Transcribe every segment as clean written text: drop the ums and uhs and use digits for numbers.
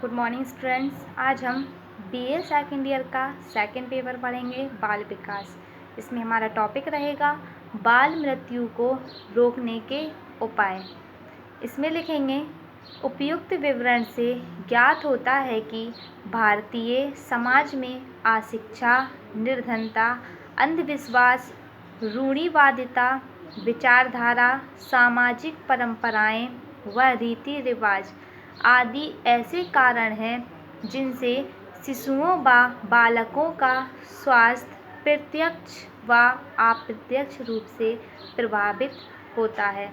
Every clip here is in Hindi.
Good morning students. आज हम बीए सेकेंड ईयर का सेकेंड पेपर पढ़ेंगे, बाल विकास। इसमें हमारा टॉपिक रहेगा बाल मृत्यु को रोकने के उपाय। इसमें लिखेंगे, उपयुक्त विवरण से ज्ञात होता है कि भारतीय समाज में अशिक्षा, निर्धनता, अंधविश्वास, रूढ़िवादिता, विचारधारा, सामाजिक परंपराएं व रीति रिवाज आदि ऐसे कारण हैं जिनसे शिशुओं व बालकों का स्वास्थ्य प्रत्यक्ष व अप्रत्यक्ष रूप से प्रभावित होता है।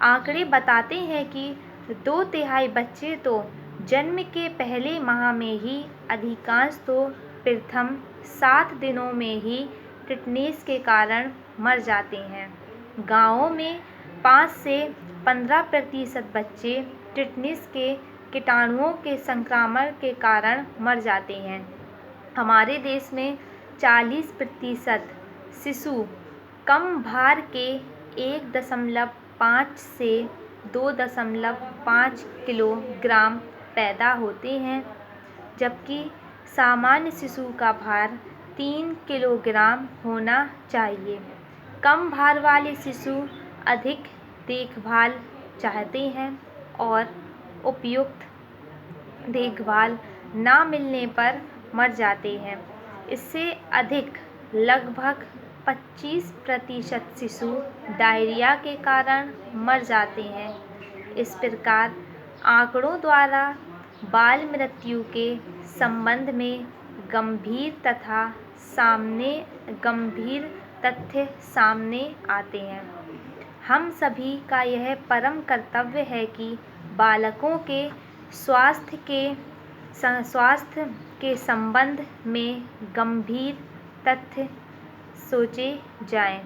आंकड़े बताते हैं कि 2/3 बच्चे तो जन्म के पहले माह में ही, अधिकांश तो प्रथम 7 दिनों में ही टिटनेस के कारण मर जाते हैं। गाँवों में 5 से 15% बच्चे टिटनेस के कीटाणुओं के संक्रमण के कारण मर जाते हैं। हमारे देश में 40% शिशु कम भार के 1.5 से 2.5 किलोग्राम पैदा होते हैं, जबकि सामान्य शिशु का भार 3 किलोग्राम होना चाहिए। कम भार वाले शिशु अधिक देखभाल चाहते हैं और उपयुक्त देखभाल ना मिलने पर मर जाते हैं। इससे अधिक लगभग 25% शिशु डायरिया के कारण मर जाते हैं। इस प्रकार आंकड़ों द्वारा बाल मृत्यु के संबंध में गंभीर तथ्य सामने आते हैं। हम सभी का यह परम कर्तव्य है कि बालकों के स्वास्थ्य के संबंध में गंभीर तथ्य सोचे जाएं।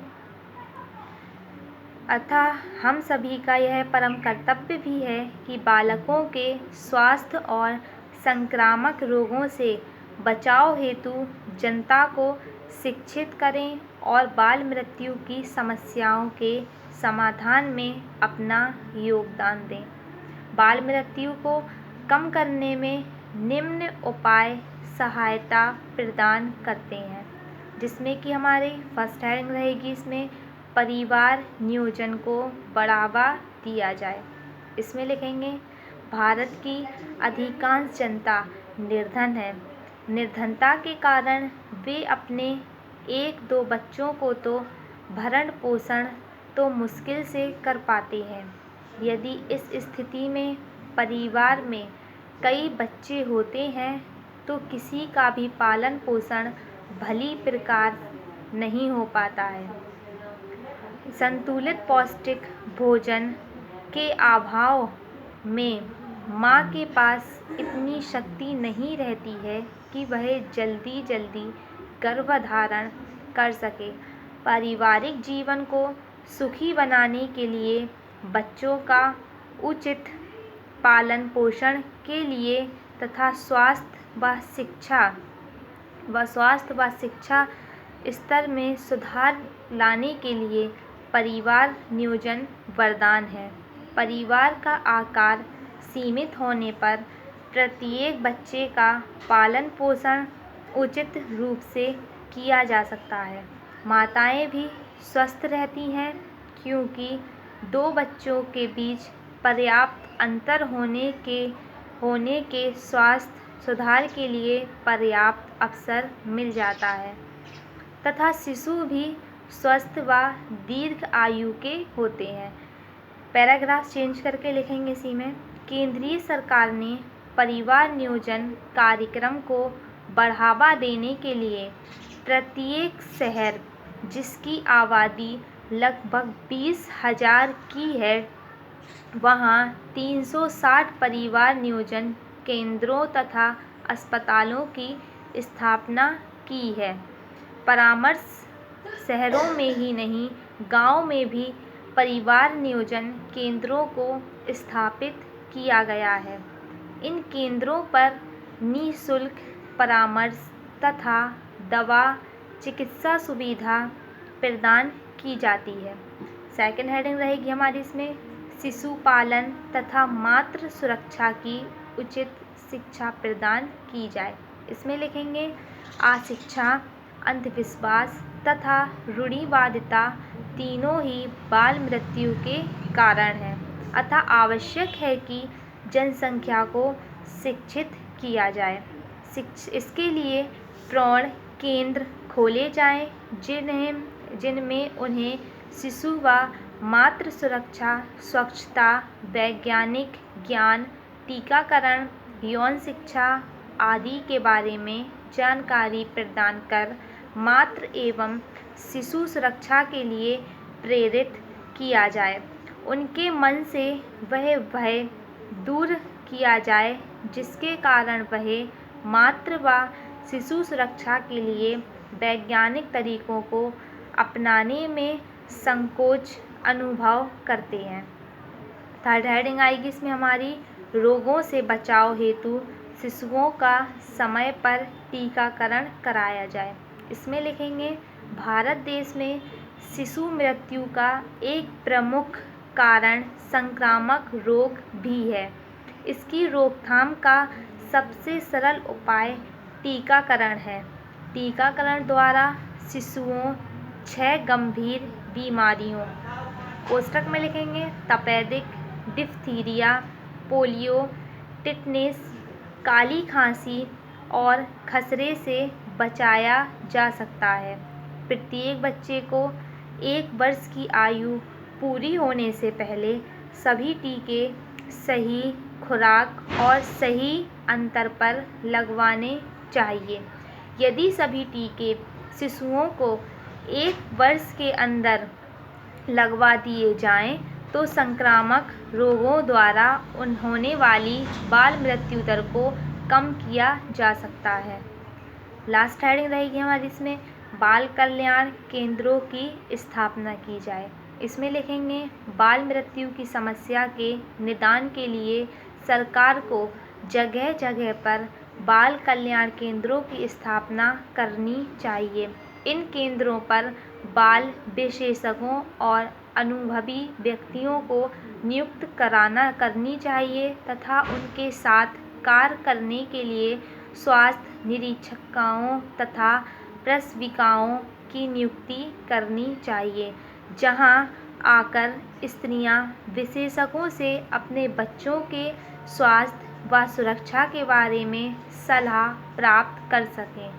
अतः हम सभी का यह परम कर्तव्य भी है कि बालकों के स्वास्थ्य और संक्रामक रोगों से बचाव हेतु जनता को शिक्षित करें और बाल मृत्यु की समस्याओं के समाधान में अपना योगदान दें। बाल मृत्यु को कम करने में निम्न उपाय सहायता प्रदान करते हैं, जिसमें कि हमारी फर्स्ट हेडिंग रहेगी, इसमें परिवार नियोजन को बढ़ावा दिया जाए। इसमें लिखेंगे, भारत की अधिकांश जनता निर्धन है। निर्धनता के कारण वे अपने 1-2 बच्चों को तो भरण पोषण तो मुश्किल से कर पाते हैं। यदि इस स्थिति में परिवार में कई बच्चे होते हैं तो किसी का भी पालन पोषण भली प्रकार नहीं हो पाता है। संतुलित पौष्टिक भोजन के अभाव में माँ के पास इतनी शक्ति नहीं रहती है कि वह जल्दी गर्भधारण कर सके। पारिवारिक जीवन को सुखी बनाने के लिए बच्चों का उचित पालन पोषण के लिए तथा स्वास्थ्य व शिक्षा स्तर में सुधार लाने के लिए परिवार नियोजन वरदान है। परिवार का आकार सीमित होने पर प्रत्येक बच्चे का पालन पोषण उचित रूप से किया जा सकता है। माताएं भी स्वस्थ रहती हैं, क्योंकि 2 बच्चों के बीच पर्याप्त अंतर होने के स्वास्थ्य सुधार के लिए पर्याप्त अवसर मिल जाता है तथा शिशु भी स्वस्थ व दीर्घ आयु के होते हैं। पैराग्राफ चेंज करके लिखेंगे इसी में, केंद्रीय सरकार ने परिवार नियोजन कार्यक्रम को बढ़ावा देने के लिए प्रत्येक शहर जिसकी आबादी लगभग 20,000 की है, वहाँ 360 परिवार नियोजन केंद्रों तथा अस्पतालों की स्थापना की है। परामर्श शहरों में ही नहीं, गांव में भी परिवार नियोजन केंद्रों को स्थापित किया गया है। इन केंद्रों पर निःशुल्क परामर्श तथा दवा चिकित्सा सुविधा प्रदान की जाती है। सेकंड हेडिंग रहेगी हमारी इसमें, शिशु पालन तथा मातृ सुरक्षा की उचित शिक्षा प्रदान की जाए। इसमें लिखेंगे अशिक्षा, अंधविश्वास तथा रूढ़िवादिता तीनों ही बाल मृत्यु के कारण हैं, अतः आवश्यक है कि जनसंख्या को शिक्षित किया जाए। इसके लिए प्रौढ़ केंद्र खोले जाएं, जिनमें उन्हें शिशु व मातृ सुरक्षा, स्वच्छता, वैज्ञानिक ज्ञान, टीकाकरण, यौन शिक्षा आदि के बारे में जानकारी प्रदान कर मातृ एवं शिशु सुरक्षा के लिए प्रेरित किया जाए। उनके मन से वह भय दूर किया जाए जिसके कारण वह मातृ व शिशु सुरक्षा के लिए वैज्ञानिक तरीकों को अपनाने में संकोच अनुभव करते हैं। थर्ड हेडिंग आएगी इसमें हमारी, रोगों से बचाव हेतु शिशुओं का समय पर टीकाकरण कराया जाए। इसमें लिखेंगे भारत देश में शिशु मृत्यु का एक प्रमुख कारण संक्रामक रोग भी है। इसकी रोकथाम का सबसे सरल उपाय टीकाकरण है। टीकाकरण द्वारा शिशुओं 6 गंभीर बीमारियों, कोष्ठक में लिखेंगे तपेदिक, डिप्थीरिया, पोलियो, टिटनेस, काली खांसी और खसरे से बचाया जा सकता है। प्रत्येक बच्चे को 1 वर्ष की आयु पूरी होने से पहले सभी टीके सही खुराक और सही अंतर पर लगवाने चाहिए। यदि सभी टीके शिशुओं को 1 वर्ष के अंदर लगवा दिए जाएं, तो संक्रामक रोगों द्वारा होने वाली बाल मृत्यु दर को कम किया जा सकता है। लास्ट हेडिंग रहेगी हमारी इसमें, बाल कल्याण केंद्रों की स्थापना की जाए। इसमें लिखेंगे बाल मृत्यु की समस्या के निदान के लिए सरकार को जगह जगह पर बाल कल्याण केंद्रों की स्थापना करनी चाहिए। इन केंद्रों पर बाल विशेषज्ञों और अनुभवी व्यक्तियों को नियुक्त करनी चाहिए तथा उनके साथ कार्य करने के लिए स्वास्थ्य निरीक्षकों तथा प्रसविकाओं की नियुक्ति करनी चाहिए, जहां आकर स्त्रियां विशेषज्ञों से अपने बच्चों के स्वास्थ्य व सुरक्षा के बारे में सलाह प्राप्त कर सकें।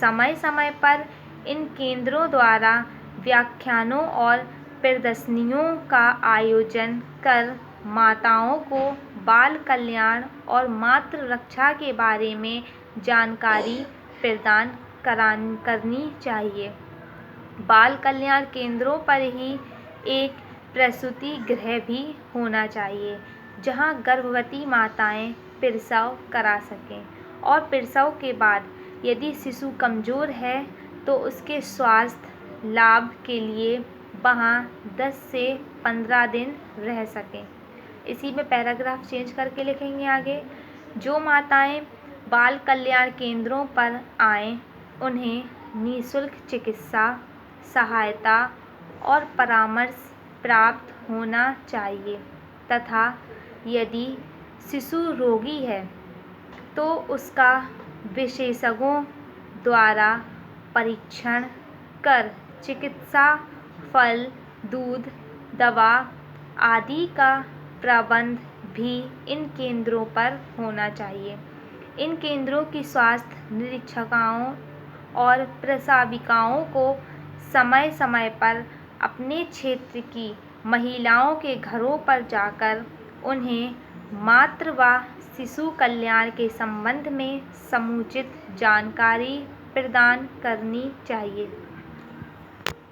समय समय पर इन केंद्रों द्वारा व्याख्यानों और प्रदर्शनियों का आयोजन कर माताओं को बाल कल्याण और मातृ रक्षा के बारे में जानकारी प्रदान करनी चाहिए। बाल कल्याण केंद्रों पर ही एक प्रसूति गृह भी होना चाहिए, जहां गर्भवती माताएं प्रसव करा सकें और प्रसव के बाद यदि शिशु कमज़ोर है तो उसके स्वास्थ्य लाभ के लिए वहां 10 से 15 दिन रह सकें। इसी में पैराग्राफ चेंज करके लिखेंगे आगे, जो माताएं बाल कल्याण केंद्रों पर आएं उन्हें निःशुल्क चिकित्सा सहायता और परामर्श प्राप्त होना चाहिए तथा यदि शिशु रोगी है तो उसका विशेषज्ञों द्वारा परीक्षण कर चिकित्सा, फल, दूध, दवा आदि का प्रबंध भी इन केंद्रों पर होना चाहिए। इन केंद्रों की स्वास्थ्य निरीक्षकों और प्रसविकाओं को समय समय पर अपने क्षेत्र की महिलाओं के घरों पर जाकर उन्हें मातृ व शिशु कल्याण के संबंध में समुचित जानकारी प्रदान करनी चाहिए।